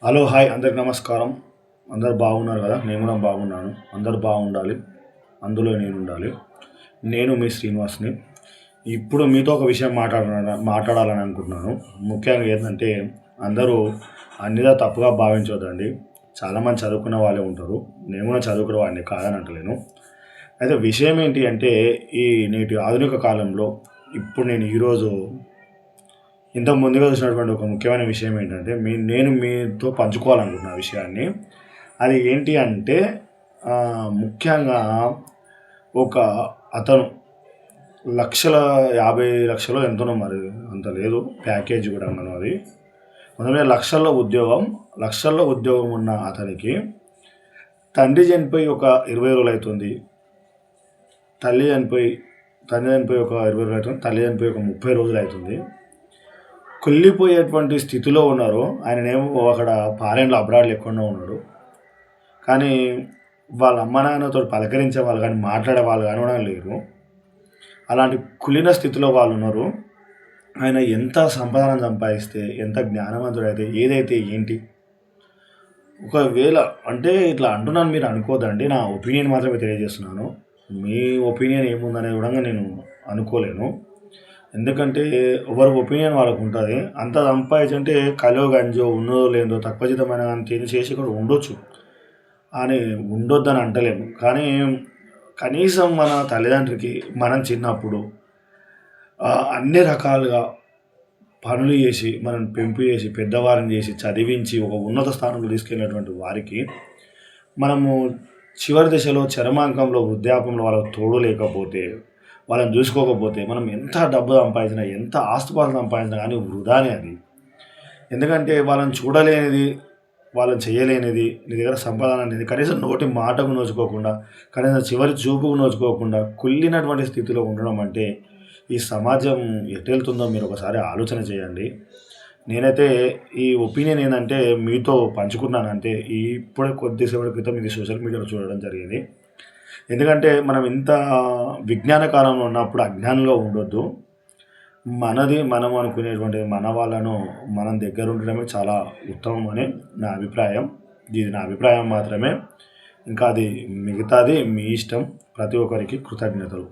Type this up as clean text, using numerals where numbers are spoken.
Hello, hi, అందరికి నమస్కారం. అందరు బాగున్నారు కదా? నేను కూడా బాగున్నాను. అందరూ బాగుండాలి, అందులో నేను ఉండాలి. నేను మీ శ్రీనివాస్ని. ఇప్పుడు మీతో ఒక విషయం మాట్లాడాలని అనుకుంటున్నాను. ముఖ్యంగా ఏంటంటే, అందరూ అన్నిదా తప్పుగా భావించవద్దండి. చాలామంది చదువుకున్న వాళ్ళే ఉంటారు. నేను కూడా చదువుకున్న వాడిని, కాదని అంటలేను. అయితే విషయం ఏంటి అంటే, ఈ నేటి ఆధునిక కాలంలో ఇప్పుడు నేను ఈరోజు ఇంత ముందుగా చూసినటువంటి ఒక ముఖ్యమైన విషయం ఏంటంటే, నేను మీతో పంచుకోవాలనుకుంటున్న విషయాన్ని. అది ఏంటి అంటే, ముఖ్యంగా ఒక అతను లక్షల 50,00,000 ఎంతనో, మరి అంత లేదు ప్యాకేజ్ కూడా అన్నాను అది. మొదలైన లక్షల్లో ఉద్యోగం ఉన్న అతనికి తండ్రి చనిపోయి ఒక 20 రోజులు అవుతుంది. తల్లి చనిపోయి తండ్రి చనిపోయి ఒక 20 రోజులు అవుతుంది. తల్లి చనిపోయి ఒక 30 రోజులు అవుతుంది. కుళ్ళిపోయేటువంటి స్థితిలో ఉన్నారు. ఆయననేమో అక్కడ ఫారెన్‌లో అబ్రాడ్‌లో ఎక్కడనో ఉన్నాడు. కానీ వాళ్ళ అమ్మ నాన్నతో పలకరించే వాళ్ళు కానీ, మాట్లాడే వాళ్ళు గాని కూడా లేరు. అలాంటి కుళ్ళిన స్థితిలో వాళ్ళున్నారు. ఆయన ఎంత సంపాదన సంపాదిస్తే, ఎంత జ్ఞానవంతుడైతే, ఏదైతే ఏంటి? ఒకవేళ అంటే ఇట్లా అంటున్నాను మీరు అనుకోవద్దండి. నా ఒపీనియన్ మాత్రమే తెలియజేస్తున్నాను. మీ ఒపీనియన్ ఏముందనేది కూడా నేను అనుకోలేను. ఎందుకంటే ఎవరి ఒపీనియన్ వాళ్ళకుంటది. అంత సంపాదించంటే కలో, గంజో ఉన్నదో లేదో తక్కువ జీతమైన గాని చేసి కూడా ఉండొచ్చు. అని ఉండొద్దని అంటలేను. కానీ కనీసం మన తల్లిదండ్రికి మనం చిన్నప్పుడు అన్ని రకాలుగా పనులు చేసి, మనల్ని పెంపు చేసి, పెద్దవారిని చేసి, చదివించి, ఒక ఉన్నత స్థానంలో తీసుకెళ్ళినటువంటి వారికి మనము చివరి దశలో చరమాంకంలో, వృద్ధాప్యంలో వాళ్ళకి తోడు లేకపోతే, వాళ్ళని చూసుకోకపోతే, మనం ఎంత డబ్బు సంపాదించినా, ఎంత ఆస్తుపాస్తులు సంపాదించినా కానీ వృధానే అది. ఎందుకంటే వాళ్ళని చూడలేనిది, వాళ్ళని చేయలేనిది, నీ దగ్గర సంపాదన అనేది కనీసం నోటి మాటకు నోచుకోకుండా, కనీసం చివరి చూపుకు నోచుకోకుండా కుళ్ళినటువంటి స్థితిలో ఉండడం అంటే, ఈ సమాజం ఎటెళ్తుందో మీరు ఒకసారి ఆలోచన చేయండి. నేనైతే ఈ ఒపీనియన్ ఏందంటే మీతో పంచుకున్నాను అంతే. ఇప్పుడే కొద్దిసేపటి క్రితం ఇది సోషల్ మీడియాలో చూడడం జరిగింది. ఎందుకంటే మనం ఇంత విజ్ఞాన కాలంలో ఉన్నప్పుడు అజ్ఞానంలో ఉండొద్దు. మనది మనం అనుకునేటువంటిది మన వాళ్ళను మనం దగ్గర ఉండడమే చాలా ఉత్తమం అని నా అభిప్రాయం. ఇది నా అభిప్రాయం మాత్రమే. ఇంకా అది మిగతాది మీ ఇష్టం. ప్రతి ఒక్కరికి కృతజ్ఞతలు.